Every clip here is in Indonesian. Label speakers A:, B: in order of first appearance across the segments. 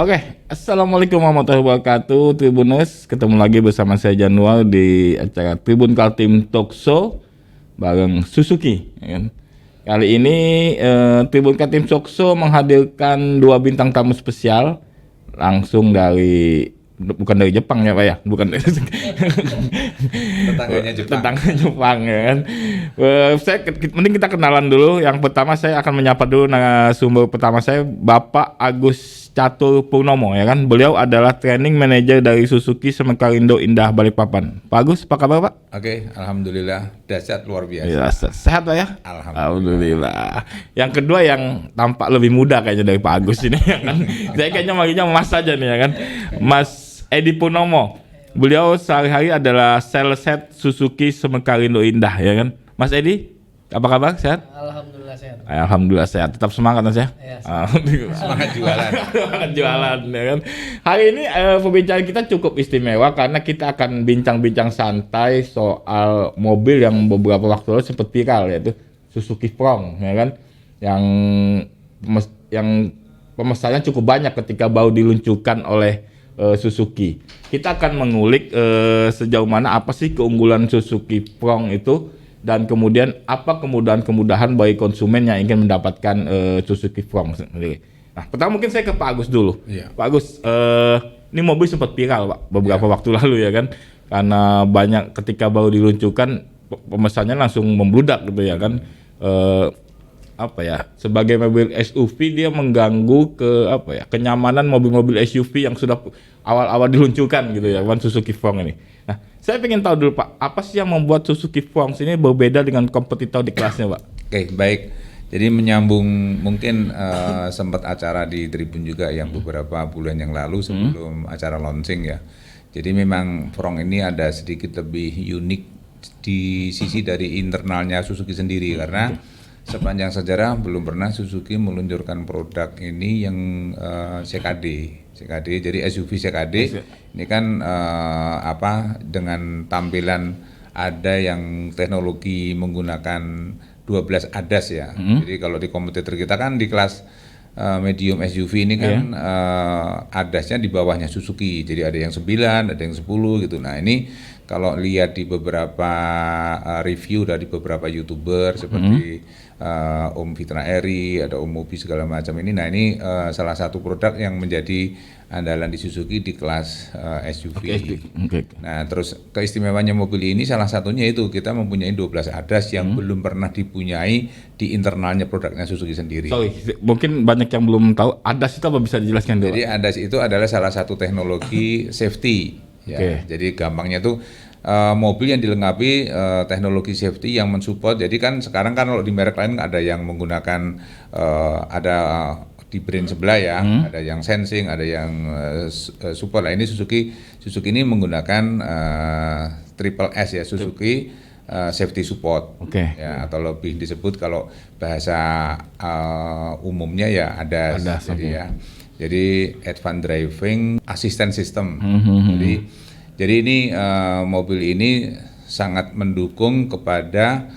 A: Oke, Assalamualaikum warahmatullahi wabarakatuh, Tribuners. Ketemu lagi bersama saya Januar di acara Tribun Kaltim Talk Show bareng Suzuki. Ya kan? Kali ini Tribun Kaltim Talk Show menghadirkan dua bintang tamu spesial langsung dari bukan dari Jepang ya Pak ya, bukan dari tetangganya Jepang ya kan. Mending kita kenalan dulu. Yang pertama saya akan menyapa dulu narasumber pertama saya, Bapak Agus Catur Purnomo ya kan. Beliau adalah training manager dari Suzuki Semekarindo Indah Balikpapan. Pak Agus, apa kabar Pak?
B: Oke, alhamdulillah dahsyat luar biasa.
A: Ya, sehat Pak ya? Alhamdulillah. Yang kedua yang tampak lebih muda kayaknya dari Pak Agus ini ya kan. Saya kayaknya manggilnya Mas saja nih ya kan. Mas Edi Purnomo. Beliau sehari-hari adalah sales head Suzuki Semekarindo Indah ya kan. Mas Edi, apa kabar? Sehat?
C: Alhamdulillah sehat.
A: Alhamdulillah sehat. Tetap semangat Mas ya.
C: Ya,
B: Semangat jualan.
A: Semangat jualan ya kan. Hari ini pembicaraan kita cukup istimewa karena kita akan bincang-bincang santai soal mobil yang beberapa waktu lalu sempat viral, yaitu Suzuki Frong ya kan. Yang pemesannya cukup banyak ketika baru diluncurkan oleh Suzuki. Kita akan mengulik sejauh mana apa sih keunggulan Suzuki Frong itu, dan kemudian apa kemudahan-kemudahan bagi konsumen yang ingin mendapatkan Suzuki Frong sendiri. Nah, pertama mungkin saya ke Pak Agus dulu.
B: Iya.
A: Pak Agus, ini mobil sempat viral Pak beberapa waktu lalu ya kan, karena banyak ketika baru diluncurkan pemesannya langsung membludak gitu ya kan. Sebagai mobil SUV dia mengganggu kenyamanan mobil-mobil SUV yang sudah awal-awal diluncurkan gitu ya kan, Suzuki Frong ini. Nah, saya ingin tahu dulu Pak, apa sih yang membuat Suzuki Frong ini berbeda dengan kompetitor di kelasnya Pak?
B: Oke, baik. Jadi menyambung mungkin sempat acara di Tribun juga yang beberapa bulan yang lalu sebelum acara launching ya. Jadi memang Frong ini ada sedikit lebih unik di sisi dari internalnya Suzuki sendiri karena sepanjang sejarah belum pernah Suzuki meluncurkan produk ini yang CKD. Jadi SUV CKD ini kan dengan tampilan ada yang teknologi menggunakan 12 ADAS ya. Jadi kalau di kompetitor kita kan di kelas medium SUV ini kan ADAS-nya di bawahnya Suzuki. Jadi ada yang 9, ada yang 10 gitu. Nah, ini kalau lihat di beberapa review dari beberapa YouTuber seperti Om Fitra Eri, ada Om Mobi segala macam ini. Nah, ini salah satu produk yang menjadi andalan di Suzuki di kelas SUV.
A: Okay.
B: Nah, terus keistimewaannya mobil ini salah satunya itu kita mempunyai 12 ADAS yang belum pernah dipunyai di internalnya produknya Suzuki sendiri.
A: Sorry, mungkin banyak yang belum tahu ADAS itu apa, bisa dijelaskan dulu?
B: Jadi ADAS itu adalah salah satu teknologi safety. Ya, jadi gampangnya tuh mobil yang dilengkapi teknologi safety yang mensupport. Jadi kan sekarang kan kalau di merek lain ada yang menggunakan ada di brand sebelah ya, ada yang sensing, ada yang support. Nah, ini Suzuki ini menggunakan triple S ya, Suzuki safety support. Ya, atau lebih disebut kalau bahasa umumnya ya ADAS. Jadi Advanced Driving Assistance System. Jadi ini mobil ini sangat mendukung kepada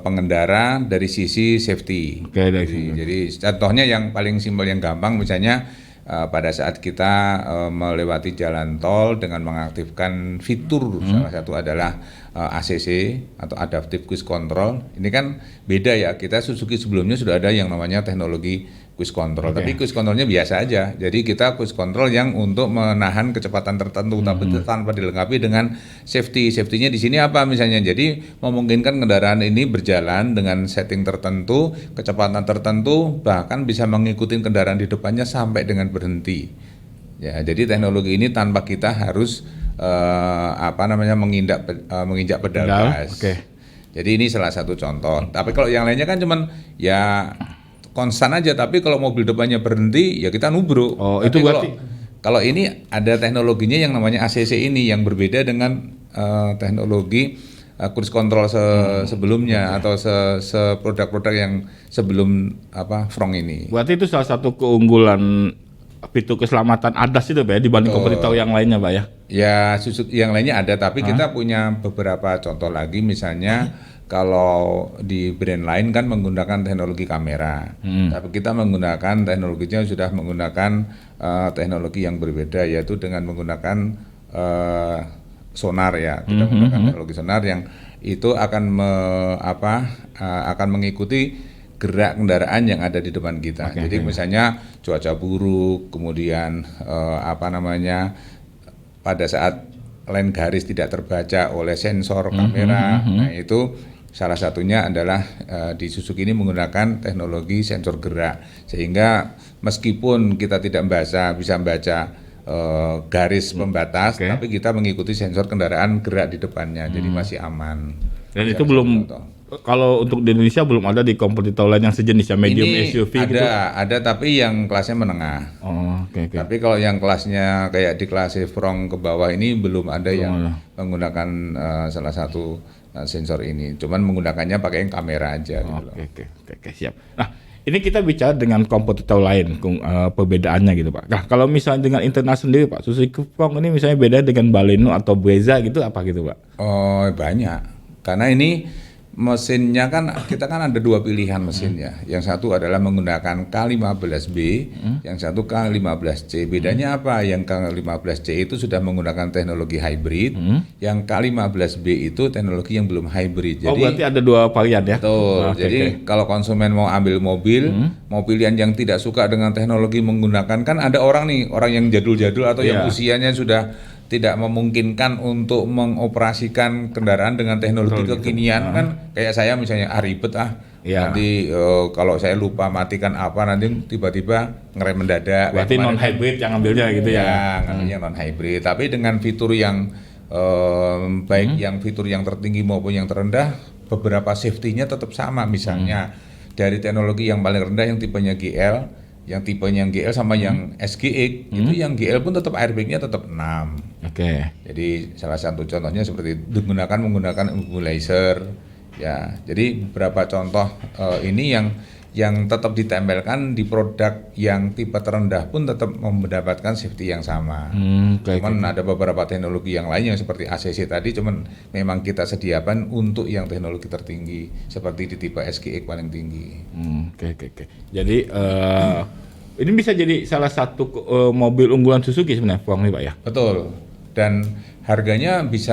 B: pengendara dari sisi safety. Jadi contohnya yang paling simpel yang gampang, misalnya pada saat kita melewati jalan tol dengan mengaktifkan fitur salah satu adalah ACC atau Adaptive Cruise Control. Ini kan beda ya, kita Suzuki sebelumnya sudah ada yang namanya teknologi cruise control, tapi cruise controlnya biasa aja. Jadi kita cruise control yang untuk menahan kecepatan tertentu, tapi tanpa dilengkapi dengan safety. Safety-nya di sini apa misalnya? Jadi memungkinkan kendaraan ini berjalan dengan setting tertentu, kecepatan tertentu, bahkan bisa mengikuti kendaraan di depannya sampai dengan berhenti. Ya, jadi teknologi ini tanpa kita harus menginjak pedal gas. Jadi ini salah satu contoh. Tapi kalau yang lainnya kan cuman ya konstan aja, tapi kalau mobil depannya berhenti ya kita nubruk.
A: Tapi itu berarti
B: kalau ini ada teknologinya yang namanya ACC ini yang berbeda dengan teknologi cruise control sebelumnya atau produk-produk yang sebelum Frong ini.
A: Berarti itu salah satu keunggulan fitur keselamatan ADAS itu Pak ya, dibanding kompetitor yang lainnya Pak ya?
B: Ya, Suzuki yang lainnya ada, tapi kita punya beberapa contoh lagi, misalnya kalau di brand lain kan menggunakan teknologi kamera, tapi kita menggunakan teknologinya sudah menggunakan teknologi yang berbeda, yaitu dengan menggunakan sonar ya. Kita menggunakan teknologi sonar yang itu akan akan mengikuti gerak kendaraan yang ada di depan kita. Jadi misalnya cuaca buruk, kemudian pada saat line garis tidak terbaca oleh sensor kamera, nah itu salah satunya adalah di Suzuki ini menggunakan teknologi sensor gerak, sehingga meskipun kita tidak bisa membaca garis pembatas, tapi kita mengikuti sensor kendaraan gerak di depannya, jadi masih aman.
A: Dan itu belum, kalau untuk di Indonesia belum ada di kompetitor lain yang sejenis ya, medium
B: ini
A: SUV
B: ada,
A: gitu?
B: Ada, tapi yang kelasnya menengah. Tapi kalau yang kelasnya kayak di kelas Front ke bawah ini belum ada yang menggunakan salah satu sensor ini. Cuman menggunakannya pakai yang kamera aja.
A: Oke, siap. Nah, ini kita bicara dengan kompetitor lain, perbedaannya gitu Pak. Nah, kalau misalnya dengan internal sendiri Pak, Suzuki Front ini misalnya beda dengan Baleno atau Brezza gitu apa gitu Pak?
B: Oh, banyak. Karena ini mesinnya kan, kita kan ada dua pilihan mesinnya. Yang satu adalah menggunakan K15B, yang satu K15C. Bedanya apa? Yang K15C itu sudah menggunakan teknologi hybrid, yang K15B itu teknologi yang belum hybrid.
A: Jadi, berarti ada dua varian ya?
B: Betul. Jadi kalau konsumen mau ambil mobil, mau pilihan yang tidak suka dengan teknologi menggunakan, kan ada orang yang jadul-jadul atau yang usianya sudah tidak memungkinkan untuk mengoperasikan kendaraan dengan teknologi kekinian kan, kayak saya misalnya ribet nanti kalau saya lupa matikan apa, nanti tiba-tiba ngerem mendadak.
A: Berarti non hybrid yang ambilnya gitu ya?
B: Ya, ngambilnya non hybrid, tapi dengan fitur yang baik, yang fitur yang tertinggi maupun yang terendah, beberapa safety-nya tetap sama. Misalnya dari teknologi yang paling rendah yang tipenya GL, yang tipenya yang GL sama yang SGX, itu yang GL pun tetap airbag-nya tetap 6. Jadi salah satu contohnya seperti menggunakan immobilizer ya. Jadi beberapa contoh ini yang tetap ditempelkan di produk yang tipe terendah pun tetap mendapatkan safety yang sama. Cuman ada beberapa teknologi yang lain yang seperti ACC tadi, cuman memang kita sediakan untuk yang teknologi tertinggi seperti di tipe SGX paling tinggi.
A: Jadi ini bisa jadi salah satu mobil unggulan Suzuki sebenarnya, Front nih Pak ya?
B: Betul. Dan harganya bisa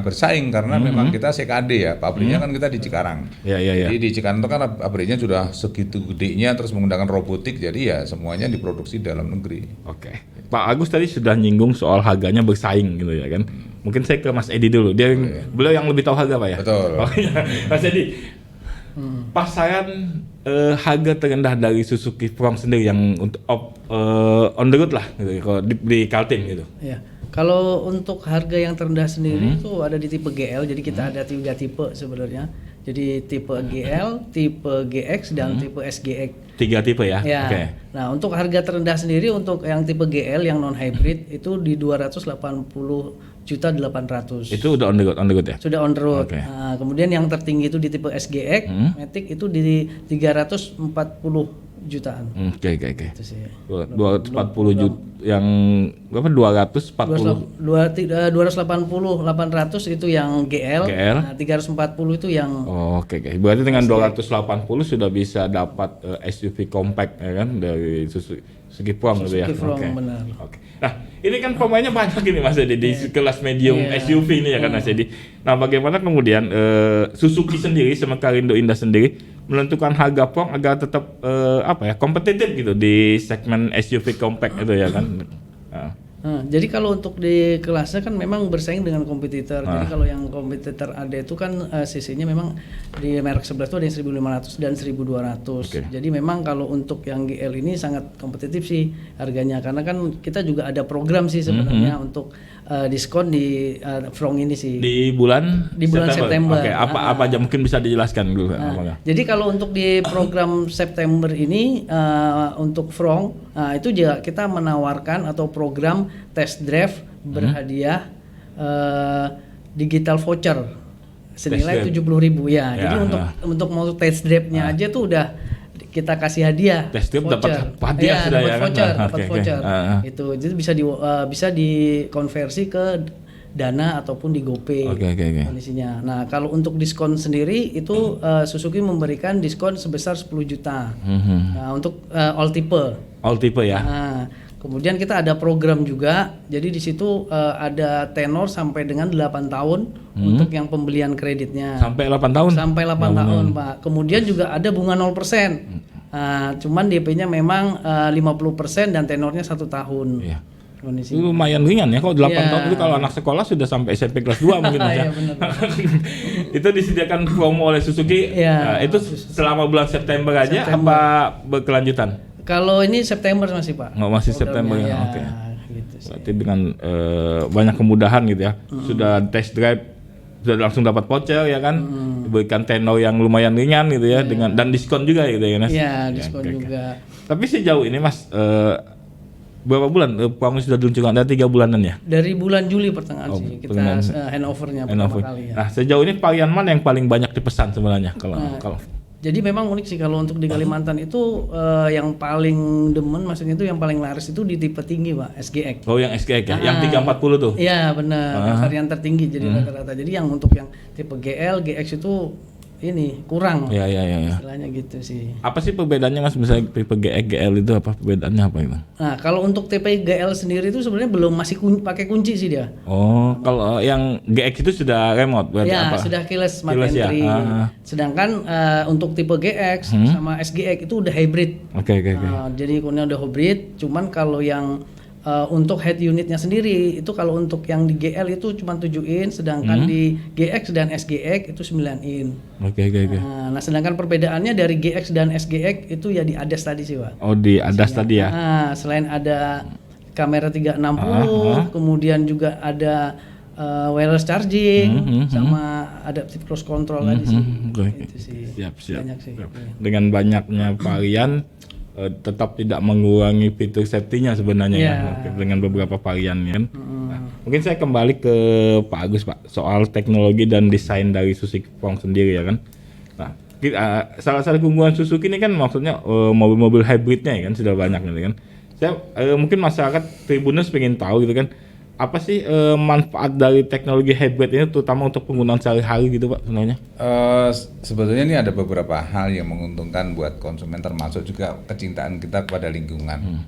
B: bersaing karena memang kita CKD ya, pabriknya kan kita di Cikarang. Jadi di Cikarang itu kan pabriknya sudah segitu gedenya, terus menggunakan robotik, jadi ya semuanya diproduksi dalam negeri.
A: Pak Agus tadi sudah nyinggung soal harganya bersaing gitu ya kan. Mungkin saya ke Mas Edi dulu, beliau yang lebih tahu harga Pak ya?
B: Betul.
A: Mas Edi, pasaran harga terendah dari Suzuki Front sendiri yang untuk on the road lah gitu, kalau di Kaltim gitu.
C: Ya. Kalau untuk harga yang terendah sendiri itu ada di tipe GL, jadi kita ada 3 tipe sebenarnya. Jadi tipe GL, tipe GX, dan tipe SGX.
A: 3 tipe ya?
C: Nah, untuk harga terendah sendiri untuk yang tipe GL yang non hybrid itu di 280.800.000.
A: Itu udah on the road ya?
C: Sudah on the road. Nah, kemudian yang tertinggi itu di tipe SGX, Matic itu di 340 jutaan.
A: Itu sih. 240 juta yang berapa? 280
C: 800 itu yang GL. Nah, 340 itu yang
A: Berarti dengan 280 sudah bisa dapat SUV compact ya kan dari Suzuki Front gitu ya.
C: Benar.
A: Nah, ini kan pemainnya banyak ini Mas Edi di kelas medium SUV ini ya kan Mas Edi. Nah, bagaimana kemudian Suzuki sendiri sama Karindo Indah sendiri menentukan harga Front agar tetap kompetitif gitu di segmen SUV compact itu ya kan.
C: Jadi kalau untuk di kelasnya kan memang bersaing dengan kompetitor. Jadi kalau yang kompetitor ada itu kan cc-nya memang di merek sebelah itu ada yang 1500 dan 1200. Jadi memang kalau untuk yang GL ini sangat kompetitif sih harganya, karena kan kita juga ada program sih sebenarnya untuk diskon di Front ini sih.
A: Di bulan September. Apa aja mungkin bisa dijelaskan dulu.
C: Jadi kalau untuk di program September ini untuk Front itu juga kita menawarkan atau program test drive berhadiah digital voucher senilai 70.000 ya. Jadi untuk mau test drive-nya aja tuh udah kita kasih hadiah.
A: Test drive
C: voucher.
A: dapat hadiah sudah ya,
C: dapat voucher,
A: kan?
C: dapat
A: Oke,
C: voucher.
A: oke.
C: Itu jadi bisa dikonversi ke Dana ataupun di GoPay.
A: Oke.
C: Kondisinya. Nah, kalau untuk diskon sendiri itu Suzuki memberikan diskon sebesar 10 juta. Nah, untuk all tipe.
A: All tipe ya.
C: Nah, kemudian kita ada program juga. Jadi di situ ada tenor sampai dengan 8 tahun untuk yang pembelian kreditnya.
A: Sampai 8 tahun.
C: Sampai 8 tahun, Pak. Kemudian juga ada bunga 0%. Cuman DP-nya memang 50% dan tenornya 1 tahun.
A: Iya.
C: Kondisi.
A: Itu lumayan ringan ya, kalau 8
C: Iya.
A: tahun itu kalau anak sekolah sudah sampai SMP kelas 2 mungkin Mas ya.
C: Iya, benar.
A: Itu disediakan promo oleh Suzuki.
C: Iya.
A: Itu selama bulan September aja apa berkelanjutan?
C: Kalau ini September masih, Pak.
A: Nggak, masih September ya.
C: Ya,
A: Oke.
C: gitu sih.
A: Berarti dengan banyak kemudahan gitu ya. Sudah test drive, sudah langsung dapat voucher ya kan. Diberikan tenor yang lumayan ringan gitu ya, dengan dan diskon juga gitu ya Mas.
C: Iya, diskon
A: oke.
C: juga.
A: Tapi sejauh ini Mas berapa bulan promo sudah diluncurkan? Ada 3 bulanan ya?
C: Dari bulan Juli pertengahan sih kita
A: pertengahan.
C: handovernya
A: Handover.
C: pertama kali ya.
A: Nah, sejauh ini varian mana yang paling banyak dipesan sebenarnya kalau
C: Jadi memang unik sih kalau untuk di Kalimantan itu yang paling demen, maksudnya itu yang paling laris itu di tipe tinggi, Pak, SGX.
A: Oh, yang SGX ya, yang 340 tuh.
C: Iya benar, varian tertinggi jadi rata-rata. Jadi yang untuk yang tipe GL, GX itu ini kurang.
A: Iya.
C: Istilahnya gitu sih.
A: Apa sih perbedaannya Mas, misalnya tipe GX, GL itu apa perbedaannya apa itu?
C: Nah, kalau untuk tipe GL sendiri itu sebenarnya belum masih pakai kunci sih dia.
A: Oh, kalau yang GX itu sudah remote berarti
C: Ya,
A: apa?
C: sudah keyless smart
A: Keyless ya?
C: entry. Sedangkan untuk tipe GX sama SGX itu udah hybrid.
A: Oke.
C: Jadi kunnya udah hybrid, cuman kalau yang untuk head unitnya sendiri itu kalau untuk yang di GL itu cuma 7 in, sedangkan di GX dan SGX itu 9 in.
A: Oke.
C: Nah, sedangkan perbedaannya dari GX dan SGX itu ya di ADAS tadi sih, Pak.
A: Oh, di ADAS tadi ya.
C: Nah, selain ada kamera 360, kemudian juga ada wireless charging sama adaptive cruise control tadi sih.
A: Oke.
C: Itu sih.
A: Siap.
C: Banyak sih.
A: Dengan banyaknya varian tetap tidak mengurangi fitur safety-nya sebenarnya ya, dengan beberapa varian kan. Nah, mungkin saya kembali ke Pak Agus Pak soal teknologi dan desain dari Suzuki Pong sendiri ya kan. Nah, salah satu keunggulan Suzuki ini kan maksudnya mobil-mobil hybridnya ya kan sudah banyak gitu kan. Saya mungkin masyarakat Tribuners pengen tahu gitu kan, apa sih manfaat dari teknologi hybrid ini terutama untuk penggunaan sehari-hari gitu Pak sebenarnya?
B: Sebetulnya ini ada beberapa hal yang menguntungkan buat konsumen, termasuk juga kecintaan kita kepada lingkungan.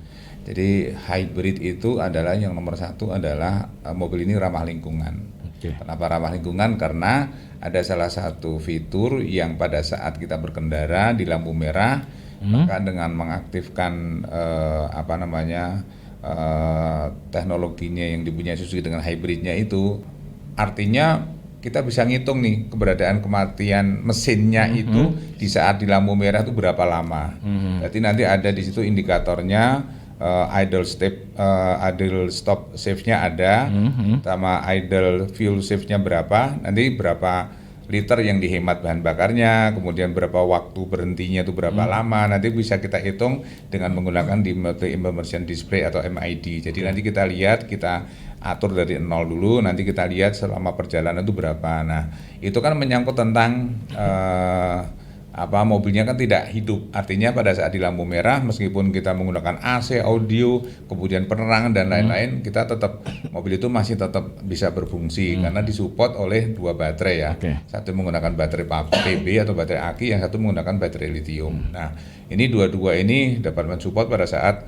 B: Jadi hybrid itu adalah yang nomor satu adalah mobil ini ramah lingkungan. Kenapa ramah lingkungan? Karena ada salah satu fitur yang pada saat kita berkendara di lampu merah, maka dengan mengaktifkan teknologinya yang dipunyai Suzuki dengan hybridnya itu, artinya kita bisa ngitung nih keberadaan kematian mesinnya itu di saat di lampu merah itu berapa lama. Berarti nanti ada di situ indikatornya, idle stop save-nya ada, sama idle fuel save-nya berapa, nanti berapa liter yang dihemat bahan bakarnya, kemudian berapa waktu berhentinya itu berapa lama, nanti bisa kita hitung dengan menggunakan di multi immersion display atau MID. Jadi nanti kita lihat, kita atur dari 0 dulu, nanti kita lihat selama perjalanan itu berapa. Nah, itu kan menyangkut tentang mobilnya kan tidak hidup. Artinya pada saat di lampu merah, meskipun kita menggunakan AC, audio, kemudian penerangan dan lain-lain, kita tetap mobil itu masih tetap bisa berfungsi karena disupport oleh 2 baterai ya. Satu menggunakan baterai PB atau baterai aki, yang satu menggunakan baterai lithium. Nah, ini dua-dua ini dapat mensupport pada saat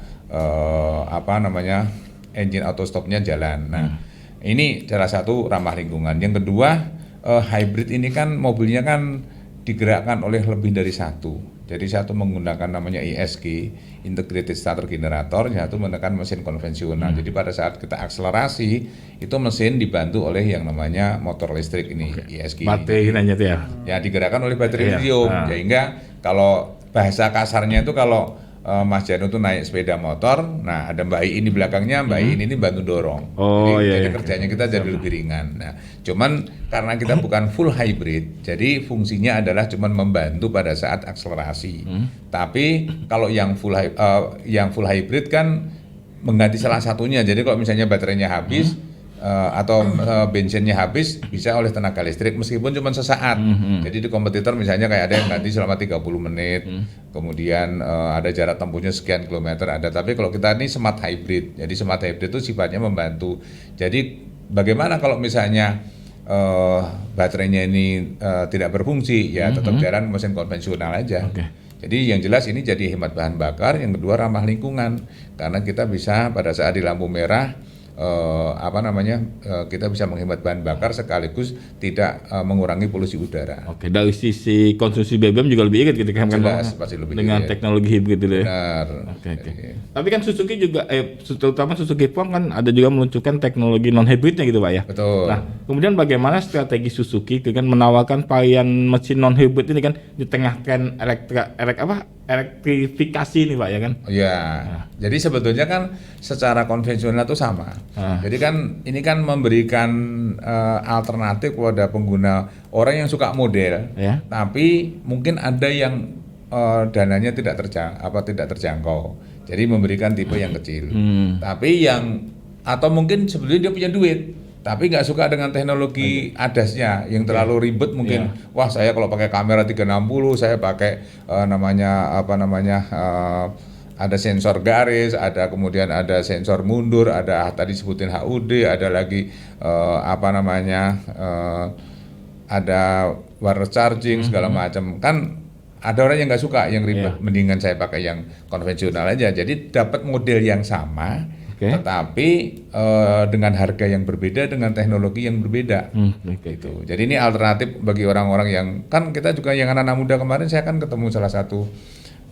B: engine auto stopnya jalan. Nah, ini salah satu ramah lingkungan. Yang kedua, hybrid ini kan mobilnya kan digerakkan oleh lebih dari satu. Jadi satu menggunakan namanya ISG, Integrated Starter Generator, satu menggunakan mesin konvensional. Jadi pada saat kita akselerasi, itu mesin dibantu oleh yang namanya motor listrik ini, ISG.
A: Baterai nanya tuh ya?
B: Ya, digerakkan oleh baterai lithium. Sehingga kalau bahasa kasarnya itu kalau Mas Janu tuh naik sepeda motor, nah ada Mbak I ini belakangnya, Mbak I ini bantu dorong. Jadi kerjanya kita jadi lebih ringan. Nah, cuman karena kita bukan full hybrid, jadi fungsinya adalah cuman membantu pada saat akselerasi. Tapi kalau yang full hybrid kan mengganti salah satunya. Jadi kalau misalnya baterainya habis, bensinnya habis bisa oleh tenaga listrik meskipun cuma sesaat. Jadi di kompetitor misalnya kayak ada yang ganti selama 30 menit, kemudian ada jarak tempuhnya sekian kilometer ada. Tapi kalau kita ini smart hybrid, jadi smart hybrid itu sifatnya membantu. Jadi bagaimana kalau misalnya baterainya ini tidak berfungsi, ya tetap jalan mesin konvensional aja. Jadi yang jelas ini jadi hemat bahan bakar, yang kedua ramah lingkungan karena kita bisa pada saat di lampu merah kita bisa menghemat bahan bakar sekaligus tidak mengurangi polusi udara.
A: Oke, dari sisi konsumsi BBM juga lebih irit gitu kan?
B: Jelas, pasti lebih
A: dengan
B: irit.
A: teknologi hibrid itu ya.
B: Benar.
A: Oke. Tapi kan Suzuki juga terutama Suzuki Pong kan ada juga meluncurkan teknologi non hibridnya gitu Pak ya.
B: Betul.
A: Nah, kemudian bagaimana strategi Suzuki dengan menawarkan varian mesin non hibrid ini kan di tengah tren elektrifikasi ini Pak ya kan?
B: Ya. Jadi sebetulnya kan secara konvensional itu sama. Jadi kan ini kan memberikan alternatif kepada pengguna orang yang suka model, tapi mungkin ada yang dananya tidak terjangkau. Jadi memberikan tipe yang kecil. Tapi atau mungkin sebetulnya dia punya duit, tapi nggak suka dengan teknologi ADAS-nya yang terlalu ribet mungkin. Wah, saya kalau pakai kamera 360, saya pakai ada sensor garis, kemudian ada sensor mundur, ada tadi sebutin HUD, ada lagi ada wireless charging segala macam. Kan ada orang yang nggak suka yang ribet, mendingan saya pakai yang konvensional aja. Jadi dapat model yang sama, tetapi dengan harga yang berbeda, dengan teknologi yang berbeda. Gitu. Jadi ini alternatif bagi orang-orang yang kan kita juga yang anak-anak muda kemarin saya kan ketemu salah satu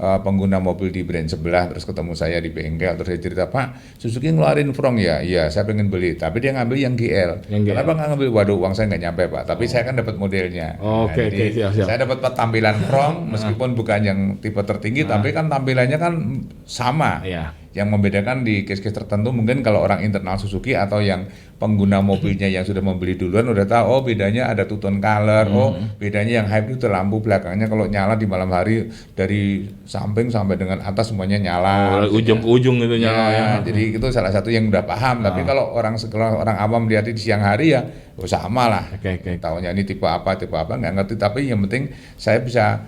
B: pengguna mobil di brand sebelah, terus ketemu saya di bengkel, terus saya cerita, Pak, Suzuki ngeluarin Frong ya, iya saya pengen beli, tapi dia ngambil yang GL. Kenapa nggak ngambil? Waduh, uang saya nggak nyampe Pak, tapi saya kan dapat modelnya. Siap. Saya dapat tampilan Frong, meskipun bukan yang tipe tertinggi, tapi kan tampilannya kan sama. Yang membedakan di case-case tertentu mungkin kalau orang internal Suzuki atau yang pengguna mobilnya yang sudah membeli duluan udah tahu, bedanya ada two-tone color, bedanya yang hybrid itu lampu belakangnya kalau nyala di malam hari dari samping sampai dengan atas semuanya nyala.
A: Ujung ke ujung itu nyala ya.
B: Jadi itu salah satu yang udah paham, tapi kalau orang awam lihat di siang hari ya sama lah. Taunya ini tipe apa nggak ngerti, tapi yang penting saya bisa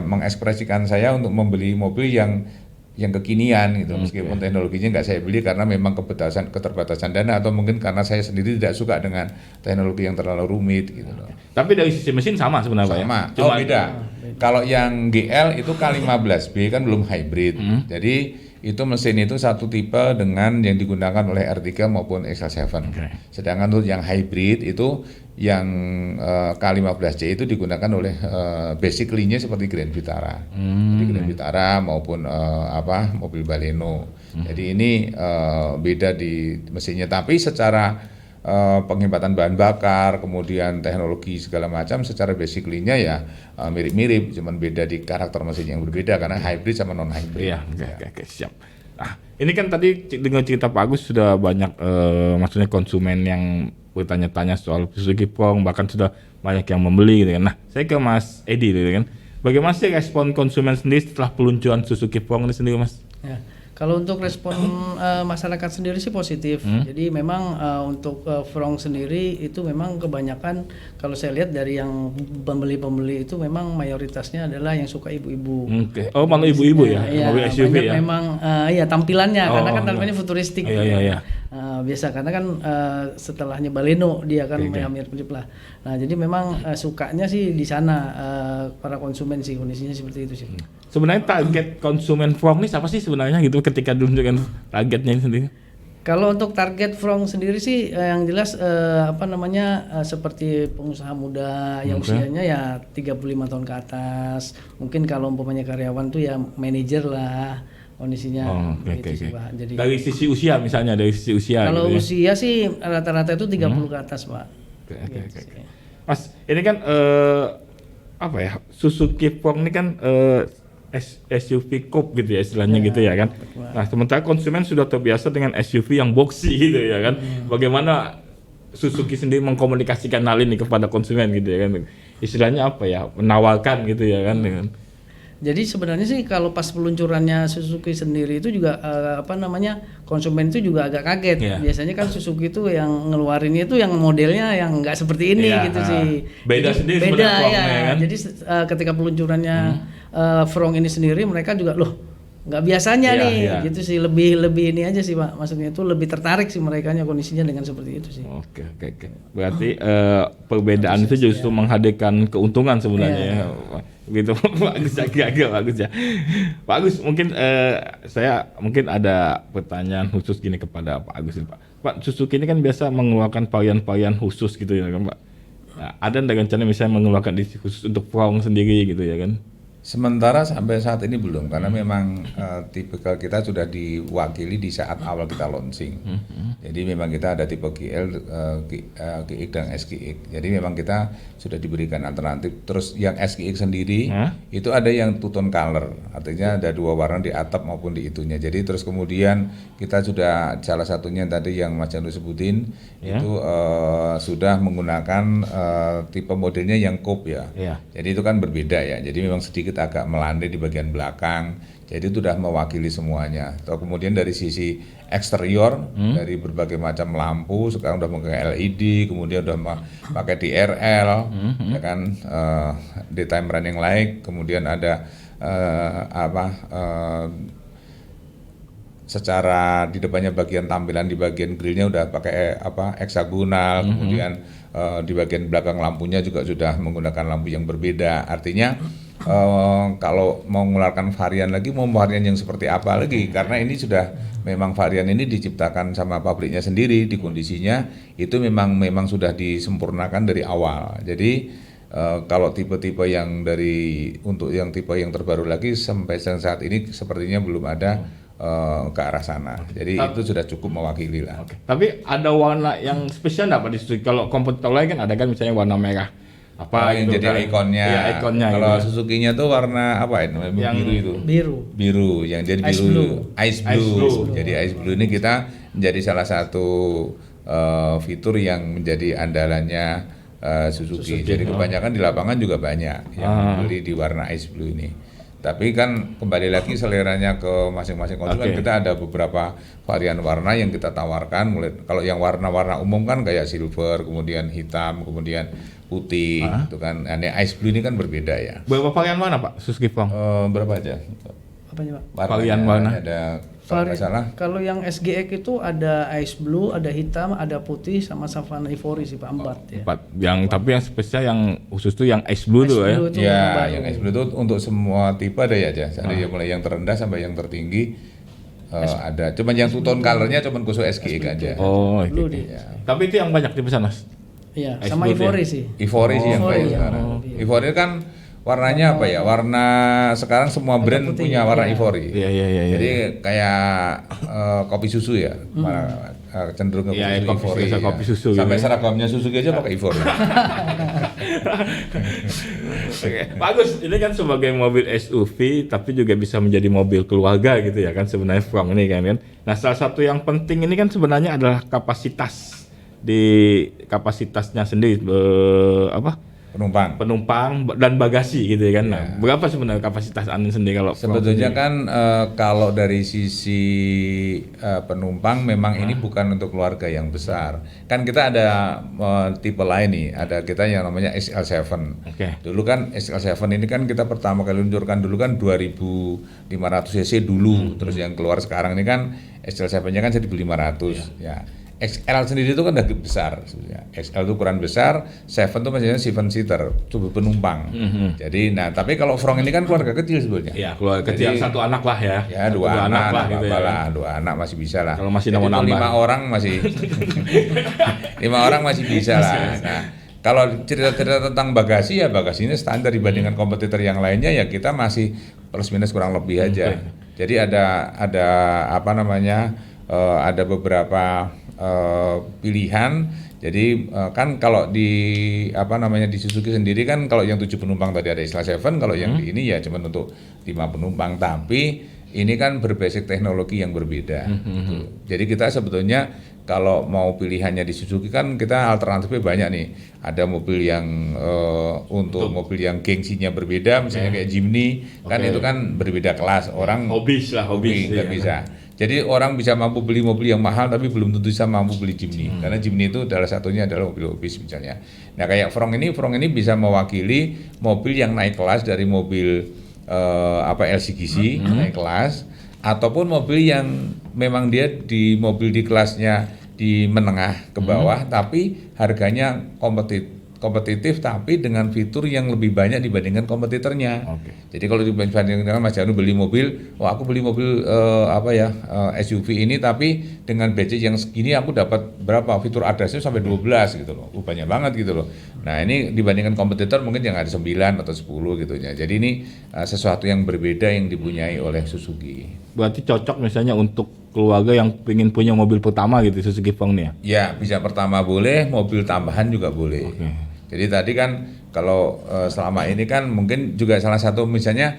B: mengekspresikan saya untuk membeli mobil yang kekinian gitu, meskipun teknologinya nggak saya beli karena memang keterbatasan dana atau mungkin karena saya sendiri tidak suka dengan teknologi yang terlalu rumit gitu loh.
A: Tapi dari sisi mesin sama sebenarnya
B: sama.
A: Ya? Cuma
B: beda. Kalau yang GL itu K15B kan belum hybrid, jadi itu mesin itu satu tipe dengan yang digunakan oleh R3 maupun XL7. Sedangkan untuk yang hybrid itu yang K15C itu digunakan oleh basically-nya seperti Grand Vitara. Jadi Grand Vitara maupun mobil Baleno. Jadi ini beda di mesinnya, tapi secara penghematan bahan bakar, kemudian teknologi segala macam secara basically-nya ya mirip-mirip, cuman beda di karakter mesin yang berbeda karena hybrid sama non hybrid.
A: Oke, siap. Nah, ini kan tadi dengan cerita Pak Agus sudah banyak maksudnya konsumen yang bertanya-tanya soal Suzuki Pong, bahkan sudah banyak yang membeli gitu kan. Nah, saya ke Mas Edi gitu kan. Bagaimana sih respon konsumen sendiri setelah peluncuran Suzuki Pong ini sendiri, Mas?
C: Ya. Kalau untuk respon masyarakat sendiri sih positif. Jadi memang untuk Frong sendiri itu memang kebanyakan kalau saya lihat dari yang pembeli-pembeli itu memang mayoritasnya adalah yang suka ibu-ibu.
A: Oh, malah ibu-ibu ya? Mobil SUV ya?
C: Memang tampilannya karena kan tampilannya futuristik. Biasa karena kan setelahnya Baleno dia kan mirip-mirip lah. Nah, jadi memang sukanya sih di sana para konsumen sih, kondisinya seperti itu sih.
A: Sebenarnya target konsumen Frong ini siapa sih sebenarnya gitu ketika ditunjukkan targetnya sendiri?
C: Kalau untuk target Frong sendiri sih yang jelas seperti pengusaha muda yang usianya ya 35 tahun ke atas. Mungkin kalau umpamanya karyawan tuh ya manajer lah kondisinya.
A: Jadi dari sisi usia misalnya, dari sisi usia
C: kalau
A: gitu
C: usia sih rata-rata itu 30 ke atas, Pak.
A: Mas, ini kan Suzuki Pong ini kan SUV coupe gitu ya istilahnya gitu ya kan. Nah, sementara konsumen sudah terbiasa dengan SUV yang boxy gitu ya kan. Bagaimana Suzuki sendiri mengkomunikasikan hal ini kepada konsumen gitu ya kan. Istilahnya menawarkan gitu ya kan dengan.
C: Jadi sebenarnya sih kalau pas peluncurannya Suzuki sendiri itu juga konsumen itu juga agak kaget.
A: Iya.
C: Biasanya kan Suzuki itu yang ngeluarinnya itu yang modelnya yang nggak seperti ini
A: Iya,
C: gitu sih.
A: beda
C: Jadi,
A: sendiri
C: beda
A: sebenarnya
C: ya.
A: Frong-nya kan.
C: Jadi ketika peluncurannya Frong ini sendiri mereka juga loh nggak biasanya
A: Iya,
C: nih
A: iya.
C: gitu sih, lebih ini aja sih Pak, maksudnya itu lebih tertarik sih merekanya kondisinya dengan seperti itu sih.
A: Oke. Berarti perbedaan itu justru menghadirkan keuntungan sebenarnya ya. Gitu. Bagus ya, bagus ya. Bagus, mungkin saya mungkin ada pertanyaan khusus gini kepada Pak Agus ini, Pak. Pak, Suzuki ini kan biasa mengeluarkan varian-varian khusus gitu ya kan, Pak. Nah, ada nggak rencana misalnya mengeluarkan edisi khusus untuk Frong sendiri gitu ya kan?
B: Sementara sampai saat ini belum, karena memang tipikal kita sudah diwakili di saat awal kita launching. Jadi memang kita ada tipe GL, GX dan SGX. Jadi memang kita sudah diberikan alternatif. Terus yang SGX sendiri itu ada yang two tone color, artinya ada 2 warna di atap maupun di itunya. Jadi terus kemudian kita sudah salah satunya tadi yang Mas Janu sebutin itu sudah menggunakan tipe modelnya yang coupe ya. Jadi itu kan berbeda ya. Jadi memang sedikit agak melandai di bagian belakang, jadi itu sudah mewakili semuanya. Atau kemudian dari sisi eksterior, dari berbagai macam lampu, sekarang udah pakai LED, kemudian udah pakai DRL, ya kan, daytime running light, kemudian ada secara di depannya bagian tampilan di bagian grillnya udah pakai heksagonal, kemudian di bagian belakang lampunya juga sudah menggunakan lampu yang berbeda. Artinya kalau mau mengeluarkan varian lagi, mau varian yang seperti apa lagi, karena ini sudah memang varian ini diciptakan sama pabriknya sendiri, di kondisinya itu memang sudah disempurnakan dari awal. Jadi kalau tipe-tipe yang untuk yang tipe yang terbaru lagi sampai saat ini sepertinya belum ada ke arah sana. Jadi itu sudah cukup mewakili lah.
A: Tapi ada warna yang spesial nggak Pak di Suzuki? Kalau kompetitor lain kan ada kan misalnya warna merah. Apa
B: yang
A: itu
B: jadi
A: kan?
B: ikonnya.
A: Iya, ikonnya
B: Kalau
A: gitu.
B: Suzuki-nya tuh warna apa ya?
A: Yang
B: Biru itu. Biru, yang jadi
C: Ice
B: biru.
C: blue.
B: Ice blue. Jadi ice blue ini kita menjadi salah satu fitur yang menjadi andalannya Suzuki. Jadi kebanyakan di lapangan juga banyak yang beli di warna ice blue ini. Tapi kan kembali lagi seleranya ke masing-masing konsumen. Kita ada beberapa varian warna yang kita tawarkan. Mulai kalau yang warna-warna umum kan kayak silver, kemudian hitam, kemudian putih, itu kan. Ini ice blue ini kan berbeda ya.
A: Berapa varian mana Pak Suzuki Frong?
B: Berapa aja?
C: Apanya Pak?
A: Varian warna.
B: Ada kalau nggak salah.
C: Kalau yang SGX itu ada ice blue, ada hitam, ada putih, sama Savannah Ivory sih Pak, 4 ya.
A: 4. Yang tapi yang spesial yang khusus tuh yang ice blue tuh ya.
C: Itu
B: Ya, yang ice blue itu untuk semua tipe ada ya aja. Ada yang mulai yang terendah sampai yang tertinggi ada. Cuman yang two tone colornya cuman khusus SGX aja.
A: Oh,
C: Blue
A: gitu.
C: dia.
A: Tapi itu yang banyak dipesan Mas.
C: Iya,
A: Ice
C: sama
A: blue
C: Ivory
A: ya?
C: sih.
B: Ivory sih yang
C: Ivory,
B: banyak
C: ya.
B: sekarang. Ivory kan warnanya apa ya? Warna sekarang semua brand
C: putih,
B: punya warna
C: iya.
B: Ivory.
A: Iya.
B: Jadi kayak kopi susu ya. Cenderung ke
A: Iya, kopi
B: Ivory.
A: susu, kopi susu gitu
B: Sampai
A: ya.
B: seragamnya Suzuki aja pakai Ivory.
A: Oke, bagus. Ini kan sebagai mobil SUV tapi juga bisa menjadi mobil keluarga gitu ya kan sebenarnya Frong ini kan. Nah, salah satu yang penting ini kan sebenarnya adalah kapasitasnya sendiri penumpang dan bagasi gitu ya kan. Nah, berapa sebenarnya kapasitas Anda sendiri kalau Frong
B: Sebetulnya
A: sendiri?
B: kan kalau dari sisi penumpang memang ini bukan untuk keluarga yang besar. Kan kita ada tipe lain nih, ada kita yang namanya XL7.
A: Oke.
B: Dulu kan XL7 ini kan kita pertama kali luncurkan dulu kan 2500 cc dulu, terus yang keluar sekarang ini kan XL7-nya kan 1500 ya. XL sendiri itu kan udah besar sebenarnya. XL itu ukuran besar, 7 itu maksudnya 7 seater, coba penumpang. Jadi tapi kalau Frong ini kan keluarga kecil sebetulnya.
A: Ya, keluarga kecil yang satu anak lah ya.
B: Ya, dua anak
A: lah gitu ya.
B: lah, 2 anak masih bisa lah.
A: Kalau masih
B: Jadi
A: mau nambah.
B: 5 orang masih 5 orang masih bisa lah. Nah, kalau cerita-cerita tentang bagasi ya bagasinya standar dibandingkan kompetitor yang lainnya ya kita masih plus minus kurang lebih aja. Jadi ada apa namanya? Ada beberapa pilihan. Jadi kan kalau di di Suzuki sendiri kan kalau yang 7 penumpang tadi ada XL7, kalau yang di ini ya cuma untuk 5 penumpang, tapi ini kan berbasic teknologi yang berbeda. Gitu. Jadi kita sebetulnya kalau mau pilihannya di Suzuki kan kita alternatifnya banyak nih. Ada mobil yang untuk mobil yang gengsinya berbeda, misalnya kayak Jimny, kan itu kan berbeda kelas. Orang
A: hobis
B: nggak bisa. Jadi orang bisa mampu beli mobil yang mahal tapi belum tentu bisa mampu beli Jimny. Karena Jimny itu salah satunya adalah mobil hobis misalnya. Nah kayak Fronk ini bisa mewakili mobil yang naik kelas dari mobil LCGC naik kelas, ataupun mobil yang memang dia di mobil di kelasnya di menengah ke bawah tapi harganya kompetitif tapi dengan fitur yang lebih banyak dibandingkan kompetitornya. Jadi kalau dibandingkan dengan Mas Janu beli mobil, aku beli mobil SUV ini tapi dengan budget yang segini aku dapat berapa fitur ADAS-nya sampai 12 gitu loh. Banyak banget gitu loh. Nah, ini dibandingkan kompetitor mungkin yang ada 9 atau 10 gitu ya. Jadi ini sesuatu yang berbeda yang dipunyai oleh Suzuki.
A: Berarti cocok misalnya untuk keluarga yang ingin punya mobil pertama gitu, Suzuki Fronk nih ya?
B: Ya, bisa pertama boleh, mobil tambahan juga boleh. Jadi tadi kan kalau selama ini kan mungkin juga salah satu misalnya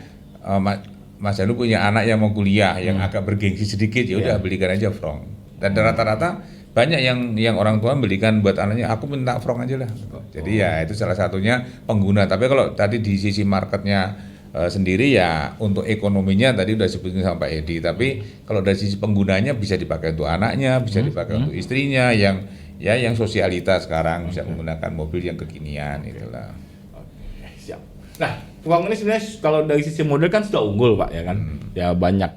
B: Mas Janu punya anak yang mau kuliah yang agak bergengsi sedikit, ya udah belikan aja Fronk. Dan rata-rata banyak yang orang tua belikan buat anaknya, aku minta Fronk aja lah. Jadi ya itu salah satunya pengguna. Tapi kalau tadi di sisi marketnya sendiri ya untuk ekonominya tadi udah sebutin sama Pak Edi. Tapi kalau dari sisi penggunanya bisa dipakai untuk anaknya, bisa dipakai untuk istrinya yang sosialitas sekarang bisa menggunakan mobil yang kekinian itulah.
A: Siap. Nah, Fronk ini sebenarnya kalau dari sisi model kan sudah unggul Pak ya kan. Ya banyak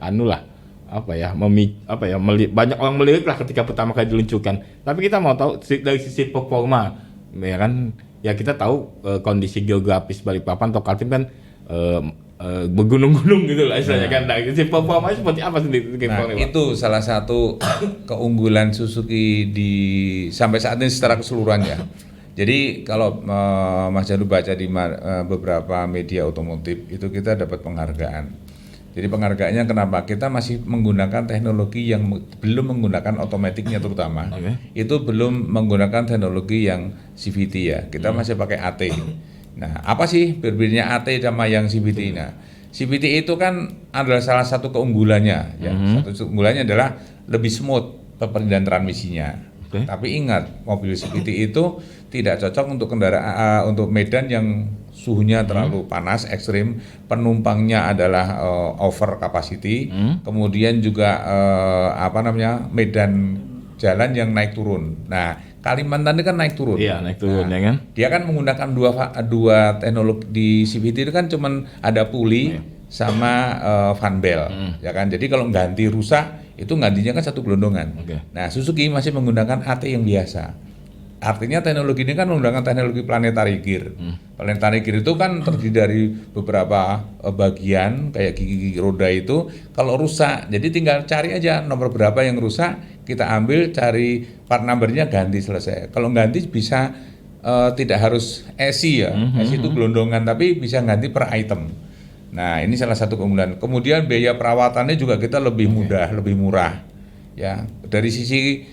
A: banyak orang melirik lah ketika pertama kali diluncurkan. Tapi kita mau tahu dari sisi performa ya kan. Ya kita tahu kondisi geografis Balikpapan atau Kaltim kan bergunung-gunung gitu lah istilahnya kan. Nah, sisi performa seperti apa sih?
B: Itu salah satu keunggulan Suzuki sampai saat ini secara keseluruhan ya. Jadi kalau Mas Janu baca di beberapa media otomotif itu kita dapat penghargaan. Jadi penghargaannya kenapa? Kita masih menggunakan teknologi yang belum menggunakan otomatiknya terutama. Itu belum menggunakan teknologi yang CVT ya. Kita masih pakai AT. Nah, apa sih berbedanya AT sama yang CVT? Nah, CVT itu kan adalah salah satu keunggulannya ya. Satu keunggulannya adalah lebih smooth perpindahan transmisinya. Tapi ingat, mobil CVT itu tidak cocok untuk kendaraan untuk medan yang suhunya terlalu panas ekstrim, penumpangnya adalah over capacity, kemudian juga medan jalan yang naik turun. Nah, Kalimantan ini kan naik turun.
A: Iya, naik turun ya kan.
B: Dia kan menggunakan dua teknologi di CVT itu kan cuman ada puli sama fan bell, ya kan. Jadi kalau ganti rusak itu gantinya kan satu gelondongan. Nah, Suzuki masih menggunakan AT yang biasa. Artinya teknologi ini kan menggunakan teknologi planetary gear. Planetary gear itu kan terdiri dari beberapa bagian kayak gigi roda itu. Kalau rusak, jadi tinggal cari aja nomor berapa yang rusak, kita ambil, cari part numbernya, ganti, selesai. Kalau ganti bisa tidak harus ESI ya, ESI itu gelondongan, tapi bisa ganti per item. Nah, ini salah satu keunggulan. Kemudian biaya perawatannya juga kita lebih mudah, lebih murah. Ya, dari sisi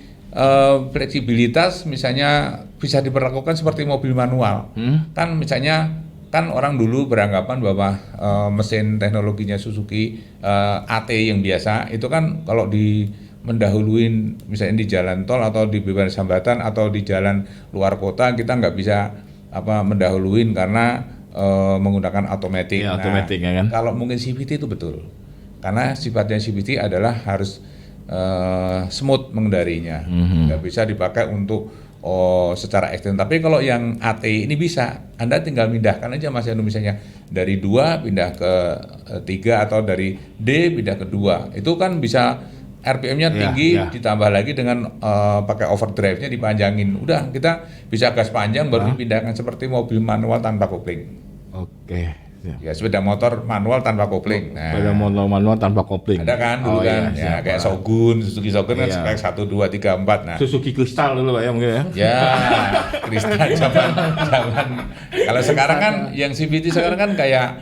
B: fleksibilitas misalnya bisa diperlakukan seperti mobil manual. Kan misalnya kan orang dulu beranggapan bahwa mesin teknologinya Suzuki AT yang biasa itu kan kalau mendahuluin misalnya di jalan tol atau di bebas hambatan atau di jalan luar kota kita nggak bisa mendahuluin karena menggunakan otomatis.
A: Ya, otomatis ya kan.
B: Kalau mungkin CVT itu betul. Karena sifatnya CVT adalah harus smooth mengendarinya, nggak bisa dipakai untuk secara ekstrim. Tapi kalau yang AT ini bisa, Anda tinggal pindahkan aja Mas Yanu, misalnya dari 2 pindah ke 3 atau dari D pindah ke 2. Itu kan bisa RPM-nya tinggi, ditambah lagi dengan pakai overdrive-nya dipanjangin. Udah, kita bisa gas panjang baru dipindahkan seperti mobil manual tanpa kopling. Ya, sepeda motor manual tanpa kopling.
A: Nah, sepeda motor manual tanpa kopling.
B: Ada kan dulu kan, ya kayak Shogun, Suzuki Shogun kan spek 1, 2, 3, 4. Nah,
A: Suzuki Crystal dulu Pak ya mungkin ya.
B: Ya, Crystal zaman. Kalau sekarang kan yang CVT sekarang kan kayak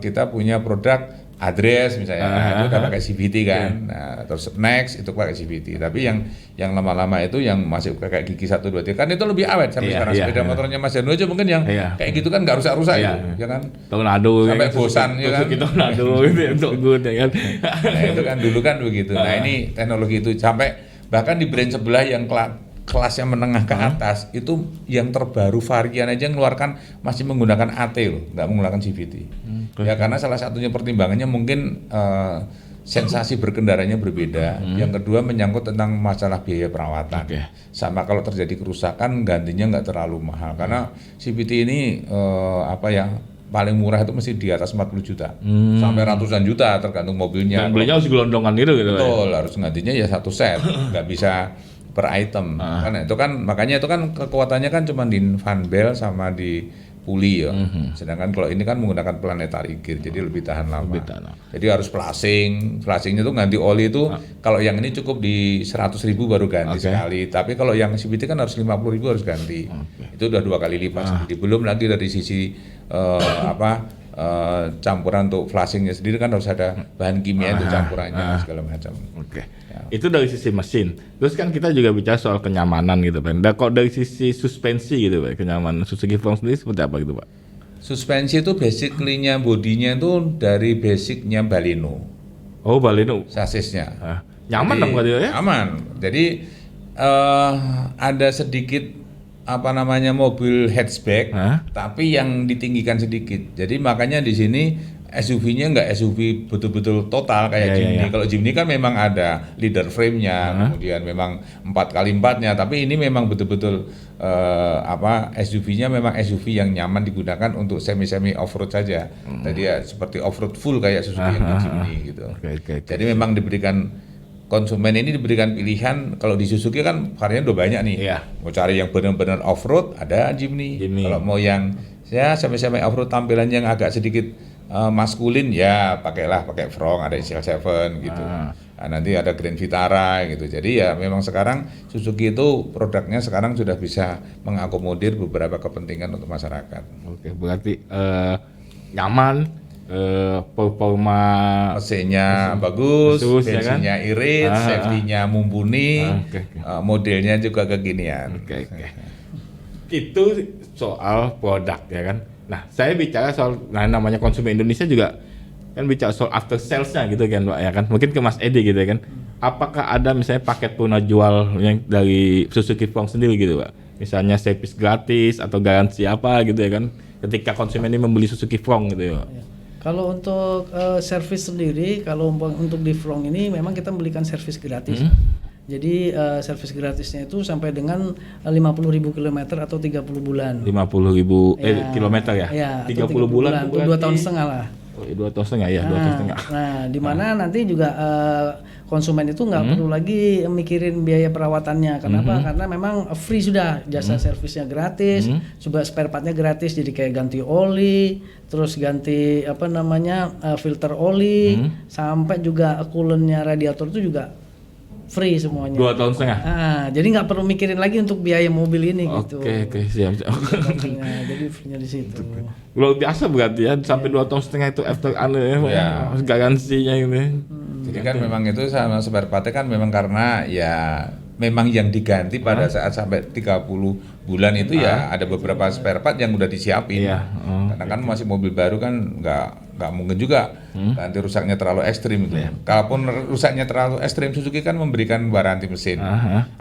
B: kita punya produk Address misalnya, itu udah pakai CVT kan. Nah, terus Next itu pakai CVT. Tapi yang lama-lama itu yang masih kayak gigi 1, 2, 3 kan itu lebih awet sampai sekarang. Sepeda motornya Mas Janu aja mungkin yang kayak gitu kan nggak rusak-rusak ya kan.
A: Tornado
B: sampai bosan ya kan.
A: Tornado gitu untuk good ya kan.
B: Nah, itu kan dulu kan begitu. Nah, ini teknologi itu sampai Bahkan di brand sebelah yang kelasnya menengah ke atas itu yang terbaru varian aja ngeluarkan masih menggunakan AT loh, nggak menggunakan CVT. Ya karena salah satunya pertimbangannya mungkin sensasi berkendaranya berbeda. Yang kedua menyangkut tentang masalah biaya perawatan. Sama kalau terjadi kerusakan gantinya nggak terlalu mahal karena CVT ini paling murah itu mesti di atas 40 juta sampai ratusan juta tergantung mobilnya.
A: Dan belinya harus gelondongan gitu.
B: Betul, harus gantinya ya satu set, nggak bisa per item. Karena itu kan makanya itu kan kekuatannya kan cuma di fan belt sama di puli ya. Sedangkan kalau ini kan menggunakan planetary gear jadi lebih tahan lama. Jadi harus flashingnya tuh ganti oli itu kalau yang ini cukup di 100.000 baru ganti sekali. Tapi kalau yang CVT kan harus 50.000 harus ganti. Itu udah 2 kali lipat. Jadi belum lagi dari sisi campuran untuk flashingnya sendiri kan harus ada bahan kimia untuk campurannya segala macam.
A: Itu dari sisi mesin. Terus kan kita juga bicara soal kenyamanan gitu Pak. Dan kok dari sisi suspensi gitu Pak, kenyamanan Suzuki Frontline sendiri seperti apa gitu Pak?
B: Suspensi itu basically-nya bodinya itu dari basicnya Baleno.
A: Oh Baleno.
B: Sasisnya.
A: Nyaman dong berarti ya?
B: Aman. Jadi ada sedikit mobil hatchback, tapi yang ditinggikan sedikit. Jadi makanya di sini SUV-nya nggak SUV betul-betul total kayak Jimny. Kalau Jimny kan memang ada leader frame-nya, kemudian memang 4x4-nya, tapi ini memang betul-betul SUV-nya memang SUV yang nyaman digunakan untuk semi-semi off-road saja. Jadi ya seperti off-road full kayak Suzuki yang Jimny gitu. Jadi memang konsumen ini diberikan pilihan. Kalau di Suzuki kan varian udah banyak nih. Mau cari yang benar-benar off-road ada Jimny. Kalau mau yang semi-semi off-road tampilannya yang agak sedikit maskulin ya pakai Front, ada XL7 gitu. Nah, nanti ada Grand Vitara gitu. Jadi ya memang sekarang Suzuki itu produknya sekarang sudah bisa mengakomodir beberapa kepentingan untuk masyarakat.
A: Berarti nyaman, performa
B: mesinnya bagus, bensinnya irit, safety-nya mumpuni, modelnya juga kekinian. Itu soal produk ya kan. Nah, saya bicara soal namanya konsumen Indonesia juga kan bicara soal after sales-nya gitu kan Pak ya kan. Mungkin ke Mas Edi gitu kan. Apakah ada misalnya paket puna jual yang dari Suzuki Front sendiri gitu Pak? Misalnya service gratis atau garansi apa gitu ya kan. Ketika konsumen ini membeli Suzuki Front gitu ya.
C: Kalau untuk service sendiri, kalau untuk di Front ini memang kita memberikan service gratis. Jadi servis gratisnya itu sampai dengan 50.000 km atau 30 bulan.
A: 50.000 kilometer ya?
C: Ya,
A: 30 bulan.
C: 2 tahun setengah lah.
A: 2 tahun setengah ya, 2 tahun setengah.
C: Nah, di mana nanti juga konsumen itu nggak perlu lagi mikirin biaya perawatannya. Kenapa? Karena memang free sudah, jasa servisnya gratis, juga spare partnya gratis. Jadi kayak ganti oli, terus ganti filter oli, sampai juga coolant-nya radiator itu juga free semuanya.
A: 2 tahun setengah.
C: Jadi nggak perlu mikirin lagi untuk biaya mobil ini gitu.
A: Oke, siap.
C: Jadi free-nya di situ.
A: Luar biasa berarti ya sampai 2 tahun setengah itu after garansinya gitu.
B: Jadi kan memang itu sama spare part kan memang karena ya memang yang diganti pada saat sampai 30 bulan itu ya ada beberapa spare part yang udah disiapin. Karena kan masih mobil baru kan nggak mungkin juga ganti rusaknya terlalu ekstrim gitu. Kalaupun rusaknya terlalu ekstrim, Suzuki kan memberikan garansi mesin.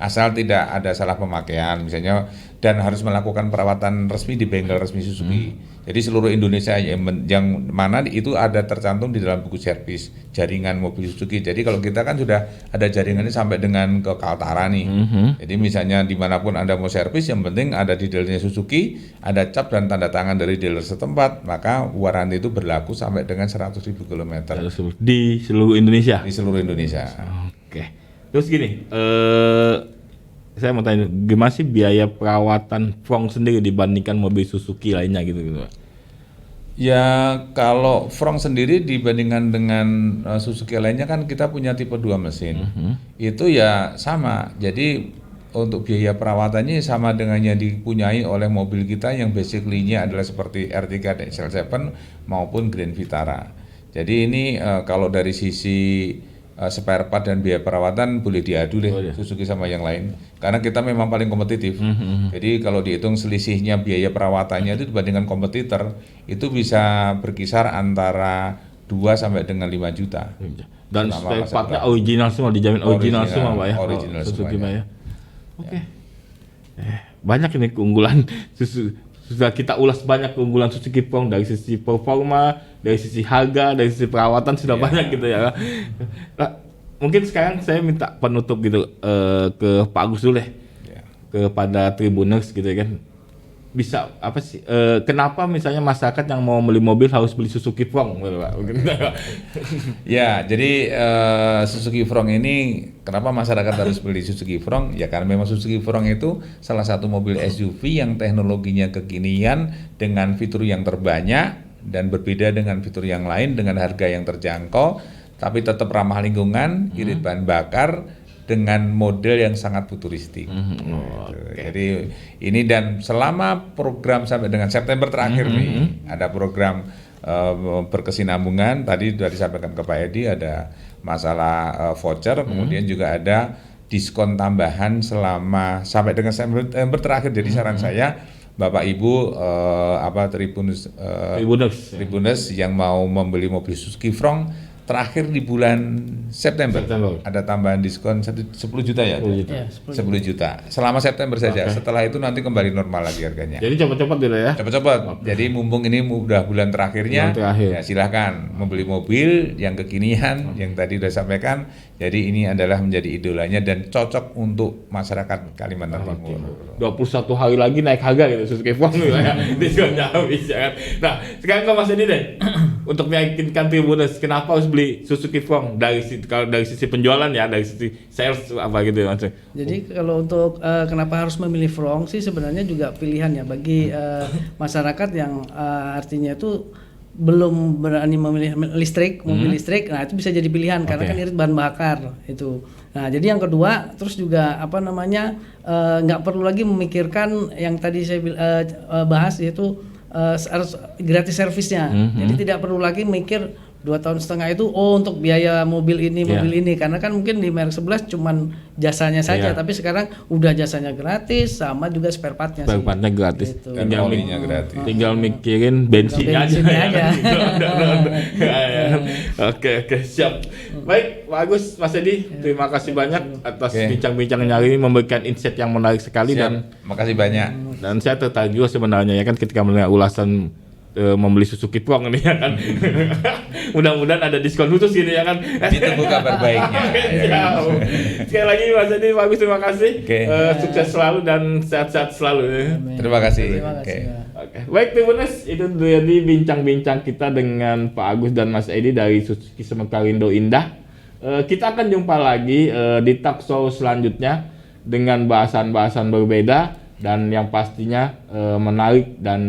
B: Asal tidak ada salah pemakaian misalnya dan harus melakukan perawatan resmi di bengkel resmi Suzuki. Jadi seluruh Indonesia yang mana itu ada tercantum di dalam buku servis jaringan mobil Suzuki. Jadi kalau kita kan sudah ada jaringannya sampai dengan ke Kaltara nih. Jadi misalnya dimanapun Anda mau servis, yang penting ada di dealernya Suzuki, ada cap dan tanda tangan dari dealer setempat, maka warranty itu berlaku sampai dengan 100.000 km.
A: Di seluruh Indonesia?
B: Di seluruh Indonesia.
A: Oke. Terus gini, saya mau tanya, gimana sih biaya perawatan Front sendiri dibandingkan mobil Suzuki lainnya gitu Pak?
B: Ya kalau Front sendiri dibandingkan dengan Suzuki lainnya kan kita punya tipe 2 mesin. Itu ya sama. Jadi untuk biaya perawatannya sama dengan yang dipunyai oleh mobil kita yang basically-nya adalah seperti R3 dan XL7 maupun Grand Vitara. Jadi ini kalau dari sisi spare part dan biaya perawatan boleh diadu deh Suzuki sama yang lain karena kita memang paling kompetitif. Jadi kalau dihitung selisihnya biaya perawatannya itu dibandingkan kompetitor itu bisa berkisar antara 2 sampai dengan 5 juta.
A: Dan
B: selama
A: spare
B: masa
A: partnya
B: berlaku.
A: original semua, dijamin original semua Pak ya.
B: Original
A: Suzuki
B: semuanya.
A: Pak ya. Oke. Banyak ini keunggulan sudah kita ulas banyak keunggulan Suzuki Prong dari sisi performa, dari sisi harga, dari sisi perawatan sudah banyak gitu ya. Nah, mungkin sekarang saya minta penutup gitu ke Pak Agus dulu deh. Kepada Tribuners gitu ya kan. Bisa apa sih kenapa misalnya masyarakat yang mau beli mobil harus beli Suzuki Prong gitu, Pak?
B: Ya, jadi Suzuki Prong ini kenapa masyarakat harus beli Suzuki Prong? Ya karena memang Suzuki Prong itu salah satu mobil SUV yang teknologinya kekinian dengan fitur yang terbanyak dan berbeda dengan fitur yang lain dengan harga yang terjangkau, tapi tetap ramah lingkungan, irit bahan bakar dengan model yang sangat futuristik. Jadi ini dan selama program sampai dengan September terakhir nih ada program berkesinambungan. Tadi sudah disampaikan ke Pak Edi ada masalah voucher, kemudian juga ada diskon tambahan selama sampai dengan September terakhir. Jadi saran saya Bapak Ibu Tribuners yang mau membeli mobil Suzuki Prong terakhir di bulan September. Ada tambahan diskon 10 juta ya? 10 juta. Selama September saja. Setelah itu nanti kembali normal lagi harganya.
A: Jadi cepat-cepat dulu ya.
B: Cepat-cepat. Jadi mumpung ini udah bulan terakhirnya, ya silahkan membeli mobil yang kekinian yang tadi udah sampaikan. Jadi ini adalah menjadi idolanya dan cocok untuk masyarakat Kalimantan Timur.
A: 21 hari lagi naik harga gitu Suzuki Prong gitu ya. Diskonnya habis ya kan. Nah, sekarang ke Mas Edi deh. Untuk meyakinkan Tribuners kenapa harus beli Suzuki Prong dari sisi penjualan ya, dari sisi sales apa gitu maksudnya.
C: Jadi kalau untuk kenapa harus memilih Prong sih sebenarnya juga pilihan ya bagi masyarakat yang artinya itu belum berani memilih listrik, mobil listrik. Nah, itu bisa jadi pilihan karena kan irit bahan bakar itu. Nah, jadi yang kedua terus juga nggak perlu lagi memikirkan yang tadi saya bahas yaitu harus gratis servisnya. Jadi tidak perlu lagi mikir 2,5 tahun itu untuk biaya mobil ini karena kan mungkin di merek 11 cuman jasanya saja tapi sekarang udah jasanya gratis sama juga spare partnya
A: gratis
C: gitu.
A: tinggal mikirin bensinnya aja. Oke, siap. Baik Pak Agus, Mas Edi, terima kasih banyak atas bincang-bincangnya hari ini, memberikan insight yang menarik sekali. Dan
B: makasih banyak.
A: Dan saya tertarik juga sebenarnya ya kan ketika mendengar ulasan membeli Suzuki Prong ini ya kan. Mudah-mudahan ada diskon khusus gitu ya kan.
B: Ditunggu kabar baiknya.
A: Sekali lagi Mas Edi, Pak Agus, terima kasih. Sukses selalu dan sehat-sehat selalu.
B: Terima kasih.
A: Baik Tribuners, itu jadi bincang-bincang kita dengan Pak Agus dan Mas Edi dari Suzuki Semekarindo Indah. Kita akan jumpa lagi di talk show selanjutnya dengan bahasan-bahasan berbeda dan yang pastinya menarik dan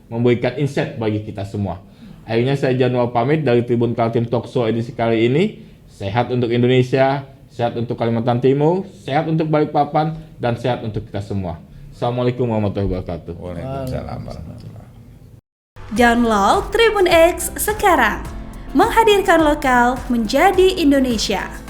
A: memberikan insight bagi kita semua. Akhirnya saya Januar pamit dari Tribun Kaltim Talk Show edisi kali ini. Sehat untuk Indonesia, sehat untuk Kalimantan Timur, sehat untuk Balikpapan, dan sehat untuk kita semua. Assalamualaikum warahmatullahi wabarakatuh.
B: Waalaikumsalam warahmatullahi wabarakatuh.
D: Download Tribun X sekarang. Menghadirkan lokal menjadi Indonesia.